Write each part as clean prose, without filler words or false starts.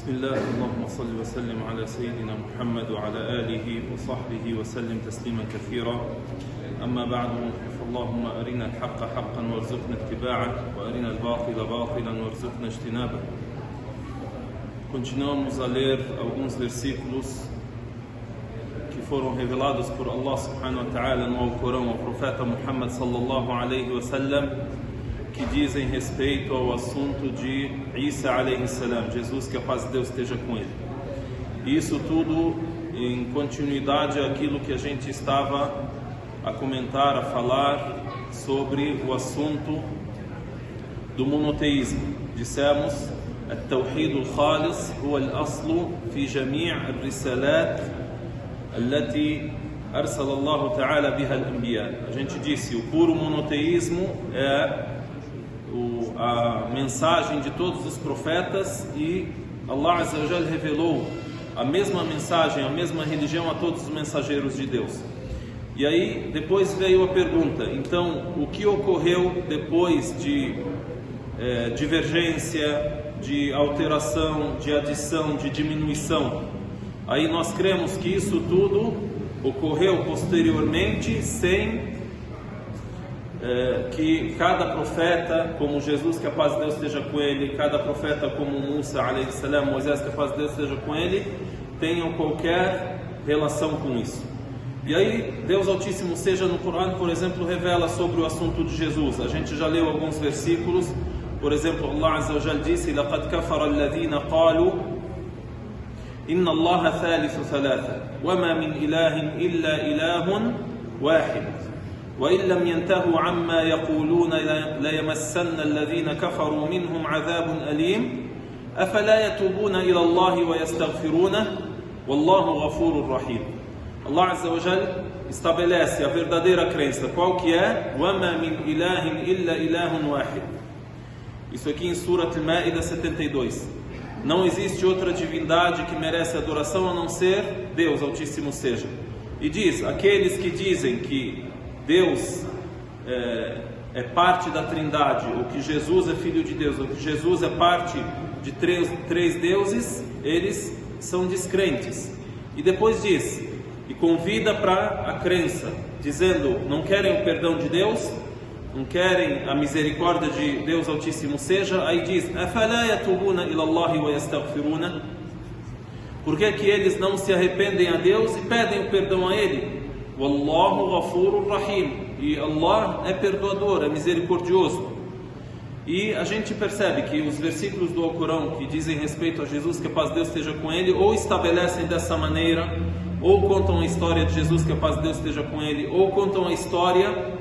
بسم الله اللهم صل وسلم على سيدنا محمد وعلى آله وصحبه وسلم تسليما كثيرا أما بعد فاللهم أرنا الحق حقا وارزقنا اتباعه وأرنا الباطل باطلا وارزقنا اجتنابه. Continuamos a ler alguns versículos que foram revelados por Allah subhanahu wa ta'ala no Alcorão ao profeta Muhammad sallallahu alaihi wasallam, que dizem respeito ao assunto de Isa alayhi salam, Jesus, que a paz de Deus esteja com ele. E isso tudo em continuidade àquilo que a gente estava a comentar, a falar sobre o assunto do monoteísmo. Dissemos: التوحيد الخالص هو الأصل في جميع الرسالات التي أرسل الله تعالى بها الأنبياء. A gente disse, o puro monoteísmo é a mensagem de todos os profetas, e Allah Azza wa Jal revelou a mesma mensagem, a mesma religião a todos os mensageiros de Deus. E aí depois veio a pergunta: então o que ocorreu depois de divergência, de alteração, de adição, de diminuição? Aí nós cremos que isso tudo ocorreu posteriormente, sem que cada profeta, como Jesus, que a paz de Deus esteja com ele, cada profeta como Musa alayhi salam, Moisés, que a paz de Deus esteja com ele, tenham qualquer relação com isso. E aí Deus Altíssimo seja no Corão, por exemplo, revela sobre o assunto de Jesus. A gente já leu alguns versículos. Por exemplo, Allah Azza wa Jal disse: لَقَدْ كَفَرَ الَّذِينَ قَالُوا إِنَّ اللَّهَ ثَالِثُ ثَلَاثَةٍ وَمَا مِنْ إِلَهٍ إِلَّا إِلَهٌ وَاحِدٌ وَإِنْ لَمْ يَنْتَهُوا عَمَّا يَقُولُونَ لَيَمَسَّنَّ الَّذِينَ كَفَرُوا مِنْهُمْ عَذَابٌ أَلِيمٌ أَفَلَا يَتُوبُونَ إِلَى اللَّهِ وَيَسْتَغْفِرُونَهُ وَاللَّهُ غَفُورٌ رَحِيمٌ. Allah Azza wa Jal estabelece a verdadeira crença. Qual que é? وَمَا مِنْ إِلَهٍ إِلَّا إِلَهٌ وَاحِدٌ. Isso aqui em Surat Al-Ma'idah 72. Não existe outra divindade que merece adoração a não ser Deus Altíssimo seja. E diz: aqueles que dizem que Deus é parte da Trindade, ou que Jesus é filho de Deus, ou que Jesus é parte de três deuses, eles são descrentes. E depois diz, e convida para a crença, dizendo: não querem o perdão de Deus, não querem a misericórdia de Deus Altíssimo seja. Aí diz: أَفَلَا يَتُوبُونَ إِلَى اللَّهِ وَيَسْتَغْفِرُونَ. Por que que eles não se arrependem a Deus e pedem o perdão a Ele? وَاللَّهُ غَفُورٌ رَحِيمٌ. E Allah é perdoador, é misericordioso. E a gente percebe que os versículos do Alcorão que dizem respeito a Jesus, que a paz de Deus esteja com ele, ou estabelecem dessa maneira, ou contam a história de Jesus, que a paz de Deus esteja com ele, ou contam a história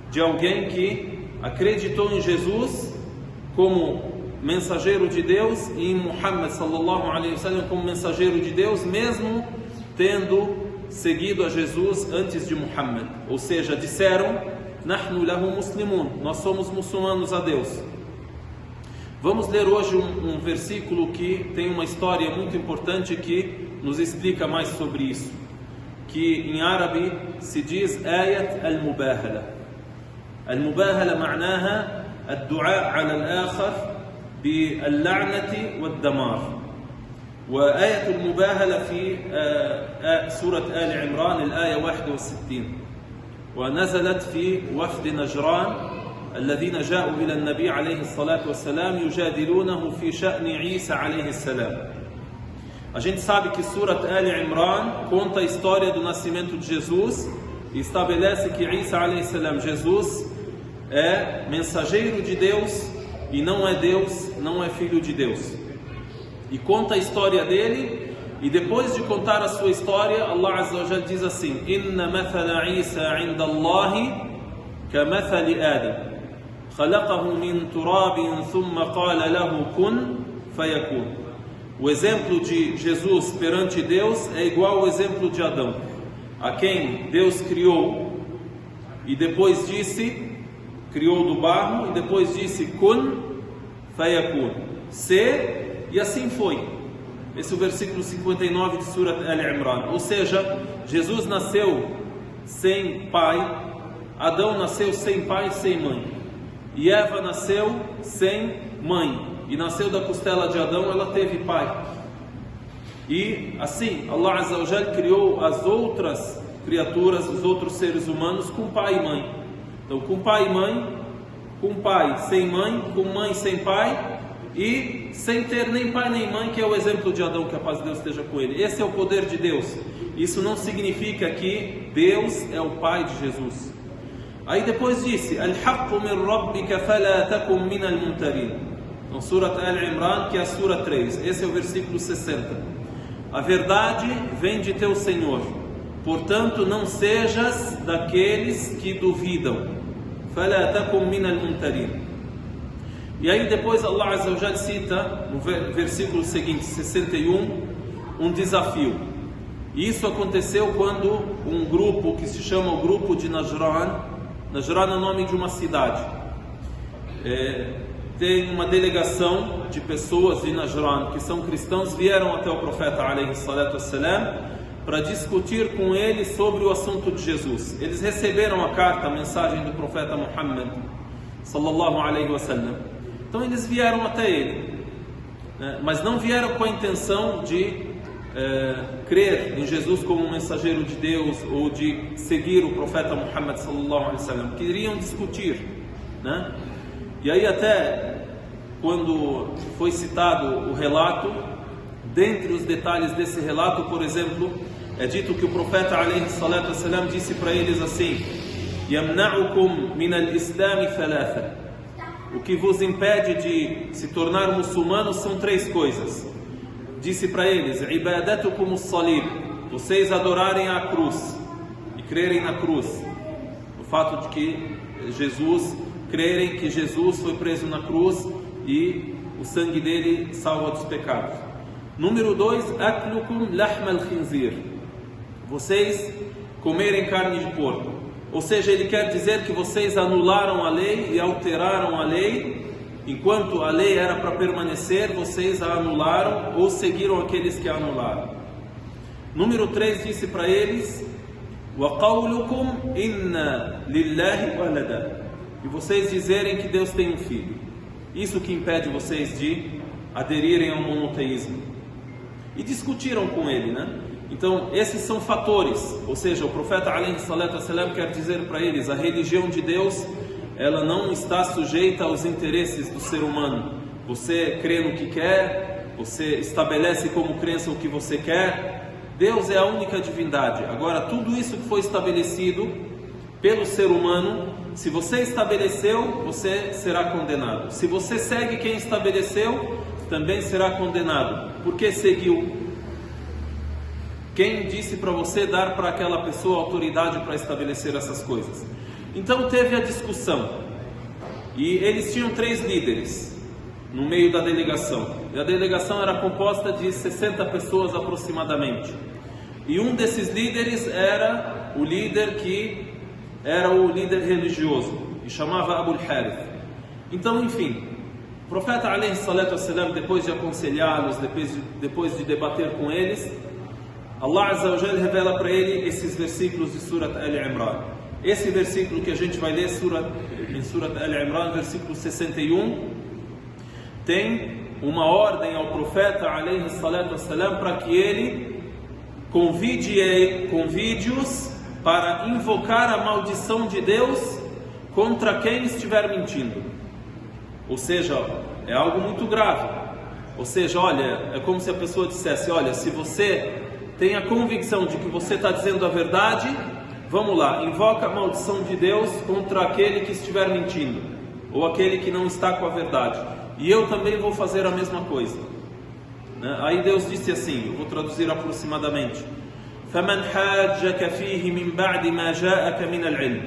de alguém que acreditou em Jesus como mensageiro de Deus e em Muhammad sallallahu alaihi wasallam como mensageiro de Deus, mesmo tendo seguido a Jesus antes de Muhammad. Ou seja, disseram: Nahnu lahu muslimun, nós somos muçulmanos a Deus. Vamos ler hoje um versículo que tem uma história muito importante que nos explica mais sobre isso, que em árabe se diz Ayat al-Mubahala. المباهلة معناها الدعاء على الآخر باللعنة والدمار. وآية المباهلة في سورة آل عمران الآية 61، ونزلت في وفد نجران الذين جاءوا إلى النبي عليه الصلاة والسلام يجادلونه في شأن عيسى عليه السلام. A gente sabe que Surat Al Imran conta a história do nascimento de Jesus e estabelece que Isa alayhi salam, Jesus, é mensageiro de Deus e não é Deus, não é filho de Deus. E conta a história dele, e depois de contar a sua história, Allah Azza wa Jal diz assim: Inna mathala Isa inda Allahi ka mathali Adam khalaqahu min turabin thumma qala lahu kun fayakun. O exemplo de Jesus perante Deus é igual ao exemplo de Adão, a quem Deus criou e depois disse, criou do barro e depois disse kun fayakun, ser, e assim foi. Esse é o versículo 59 de Surat Al-Imran. Ou seja, Jesus nasceu sem pai, Adão nasceu sem pai e sem mãe, e Eva nasceu sem mãe, e nasceu da costela de Adão, ela teve pai. E assim, Allah Azza wa Jal criou as outras criaturas, os outros seres humanos com pai e mãe. Então, com pai e mãe, com pai sem mãe, com mãe sem pai e sem ter nem pai nem mãe, que é o exemplo de Adão, que a paz de Deus esteja com ele. Esse é o poder de Deus. Isso não significa que Deus é o pai de Jesus. Aí depois disse: Al-haqqu min rabbika fala takum min al-mumtarin. Então, Surat Al-Imran, que é a Sura 3. Esse é o versículo 60. A verdade vem de teu Senhor, portanto não sejas daqueles que duvidam. Fala takum min al-mumtarin. E aí depois Allah Azza wa Jal cita no versículo seguinte, 61, um desafio. E isso aconteceu quando um grupo que se chama o grupo de Najran, Najran é o nome de uma cidade, tem uma delegação de pessoas de Najran que são cristãos, vieram até o profeta alayhi salatu wassalam para discutir com ele sobre o assunto de Jesus. Eles receberam a carta, a mensagem do profeta Muhammad sallallahu alayhi wasallam. Então eles vieram até ele, mas não vieram com a intenção de crer em Jesus como um mensageiro de Deus ou de seguir o profeta Muhammad sallallahu alaihi wasallam. Queriam discutir, né? E aí até quando foi citado o relato, dentre os detalhes desse relato, por exemplo, é dito que o profeta alaihi salatu wassalam disse para eles assim: Yamna'ukum min al-islam thalatha. O que vos impede de se tornar muçulmanos são três coisas. Disse para eles: Ibadatukum as-salib, vocês adorarem a cruz e crerem na cruz. O fato de que crerem que Jesus foi preso na cruz e o sangue dele salva dos pecados. Número 2, aklukum lahm al-khinzir, vocês comerem carne de porco. Ou seja, ele quer dizer que vocês anularam a lei e alteraram a lei. Enquanto a lei era para permanecer, vocês a anularam ou seguiram aqueles que a anularam. Número 3 disse para eles: Wa qawlukum inna lillahi walada. E vocês dizerem que Deus tem um filho. Isso que impede vocês de aderirem ao monoteísmo. E discutiram com ele, né? Então, esses são fatores. Ou seja, o profeta alaihi salatu wassalam quer dizer para eles: a religião de Deus, ela não está sujeita aos interesses do ser humano. Você crê no que quer, você estabelece como crença o que você quer. Deus é a única divindade. Agora, tudo isso que foi estabelecido pelo ser humano, se você estabeleceu, você será condenado. Se você segue quem estabeleceu, também será condenado. Por que seguiu? Quem disse para você dar para aquela pessoa autoridade para estabelecer essas coisas? Então teve a discussão, e eles tinham 3 líderes no meio da delegação, e a delegação era composta de 60 pessoas aproximadamente, e um desses líderes era o líder que era o líder religioso, e chamava Abu al-Harith. Então, enfim, o profeta alaihi salatu wassalam, depois de aconselhá-los, depois de debater com eles, Allah Azza wa Jal revela para ele esses versículos de Surat Al-Imran. Esse versículo que a gente vai ler em Surat Al-Imran, versículo 61, tem uma ordem ao profeta alaihi salatu wassalam para que ele convide-os para invocar a maldição de Deus contra quem estiver mentindo. Ou seja, é algo muito grave. Ou seja, olha, é como se a pessoa dissesse: olha, se você tem a convicção de que você está dizendo a verdade, vamos lá, invoca a maldição de Deus contra aquele que estiver mentindo, ou aquele que não está com a verdade, e eu também vou fazer a mesma coisa, né? Aí Deus disse assim, eu vou traduzir aproximadamente: فَمَنْ حَاجَّكَ فِيهِ مِنْ بَعْدِ مَا جَاءَكَ مِنَ الْعِلْمِ.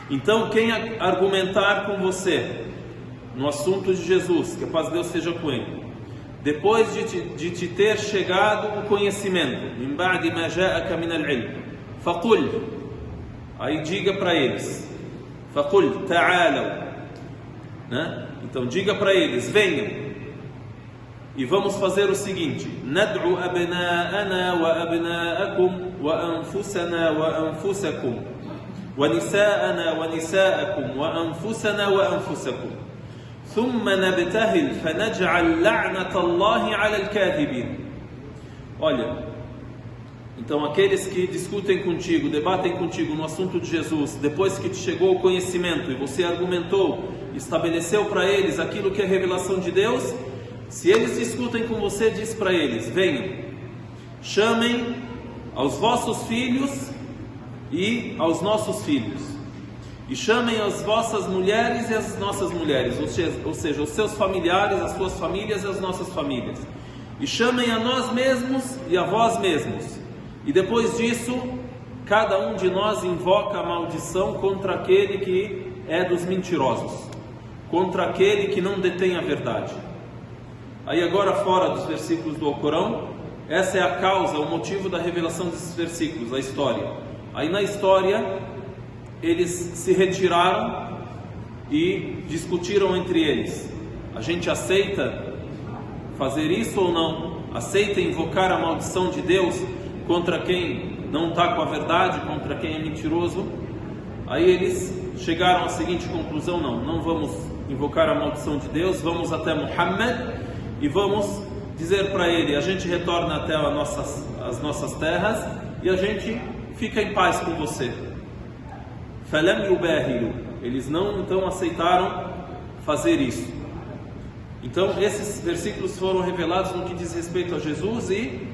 Então quem argumentar com você no assunto de Jesus, que a paz de Deus seja com ele, depois de te ter chegado o conhecimento, min ba'di ma ja'aka min al-ilm, faqul, aí diga para eles, faqul ta'alu, né? Então diga para eles: venham e vamos fazer o seguinte: nad'u abna'ana wa abna'akum wa anfusana wa anfusakum wa nisa'ana wa nisa'akum wa anfusana wa anfusakum ثم نبتهل فنجعل لعنة الله على الكاذبين. olha, então aqueles que discutem contigo, debatem contigo no assunto de Jesus, depois que te chegou o conhecimento e você argumentou, estabeleceu para eles aquilo que é revelação de Deus, se eles discutem com você, diz para eles: venham, chamem aos vossos filhos e aos nossos filhos, e chamem as vossas mulheres e as nossas mulheres, ou seja, os seus familiares, as suas famílias e as nossas famílias, e chamem a nós mesmos e a vós mesmos. E depois disso, cada um de nós invoca a maldição contra aquele que é dos mentirosos, contra aquele que não detém a verdade. Aí agora, fora dos versículos do Alcorão, essa é a causa, o motivo da revelação desses versículos, a história. Aí na história, eles se retiraram e discutiram entre eles: a gente aceita fazer isso ou não? Aceita invocar a maldição de Deus contra quem não está com a verdade, contra quem é mentiroso? Aí eles chegaram à seguinte conclusão: não vamos invocar a maldição de Deus, vamos até Muhammad e vamos dizer para ele: a gente retorna até as nossas terras e a gente fica em paz com você. Falam yubahilu, eles não então aceitaram fazer isso. Então esses versículos foram revelados no que diz respeito a Jesus e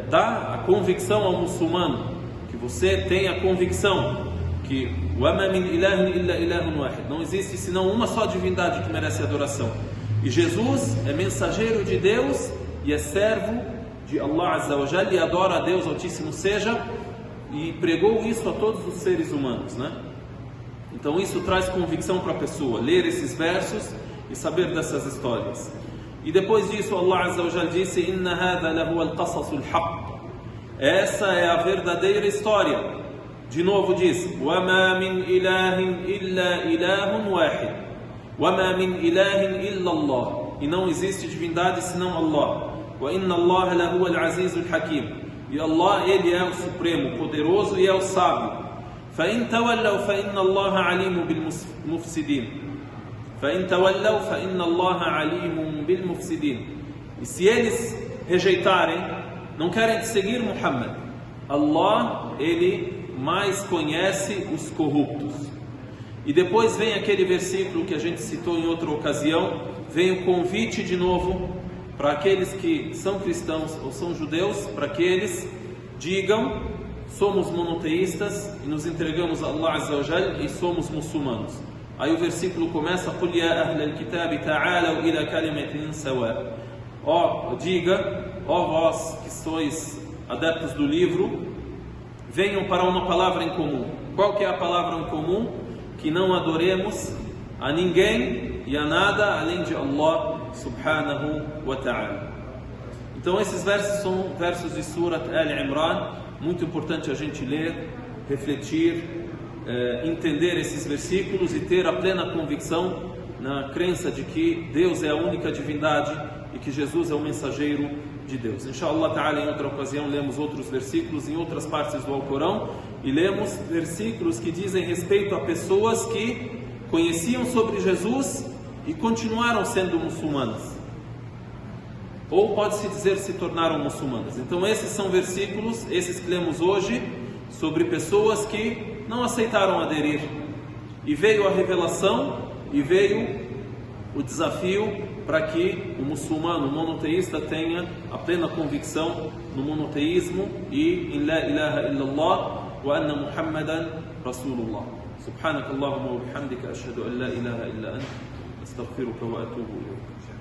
dá a convicção ao muçulmano, que você tem a convicção que não existe senão uma só divindade que merece adoração, e Jesus é mensageiro de Deus e é servo de Allah Azza wa Jalla, e adora a Deus Altíssimo seja, e pregou isso a todos os seres humanos, né? Então isso traz convicção para a pessoa, ler esses versos e saber dessas histórias. E depois disso Allah Azza wa Jalla disse: Inna hadha lahu al-qasasul haqq, essa é a verdadeira história. De novo diz: وَمَا مِنْ إِلَهٍ إِلَّا إِلَهٌ وَاحِدٌ وَمَا مِنْ إِلَهٍ إِلَّا اللَّهُ, e não existe divindade senão Allah. وَإِنَّ اللَّهَ لَهُوَ الْعَزِيزُ الْحَكِيمُ, e Allah, ele é o supremo, poderoso e é o sábio. فَإِنْ تَوَلَّوْا فَإِنَّ اللَّهَ عَلِيمٌ بِالْمُفْسِدِينَ فَإِنْ تَوَلَّوْا فَإِنَّ اللَّهَ عَلِيمٌ بِالْمُفْسِدِينَ. E se eles rejeitarem, não querem seguir Muhammad, Allah, ele mais conhece os corruptos. E depois vem aquele versículo que a gente citou em outra ocasião, vem o convite de novo para aqueles que são cristãos ou são judeus, para que eles digam: somos monoteístas e nos entregamos a Allah Azza wa Jal e somos muçulmanos. Aí o versículo começa: قُلْ يَا أَهْلَ الْكِتَابِ تَعَالَوْا إِلَى كَلِمَةٍ سَوَاءٍ. Diga, ó vós que sois adeptos do livro, venham para uma palavra em comum. Qual que é a palavra em comum? Que não adoremos a ninguém e a nada além de Allah subhanahu wa ta'ala. Então esses versos são versos de Surat Al-Imran, muito importante a gente ler, refletir, entender esses versículos e ter a plena convicção na crença de que Deus é a única divindade e que Jesus é o mensageiro de Deus. Inshallah ta'ala, em outra ocasião lemos outros versículos em outras partes do Alcorão, e lemos versículos que dizem respeito a pessoas que conheciam sobre Jesus e continuaram sendo muçulmanas, ou pode-se dizer se tornaram muçulmanas. Então esses são versículos, esses que lemos hoje, sobre pessoas que não aceitaram aderir, e veio a revelação e veio o desafio para que o muçulmano monoteísta tenha a plena convicção no monoteísmo e em La ilaha illallah wa anna Muhammadan Rasulullah. Subhanakallahumma wa bihamdika ashhadu an la ilaha illa anta astaghfiruka wa atubu ilayk.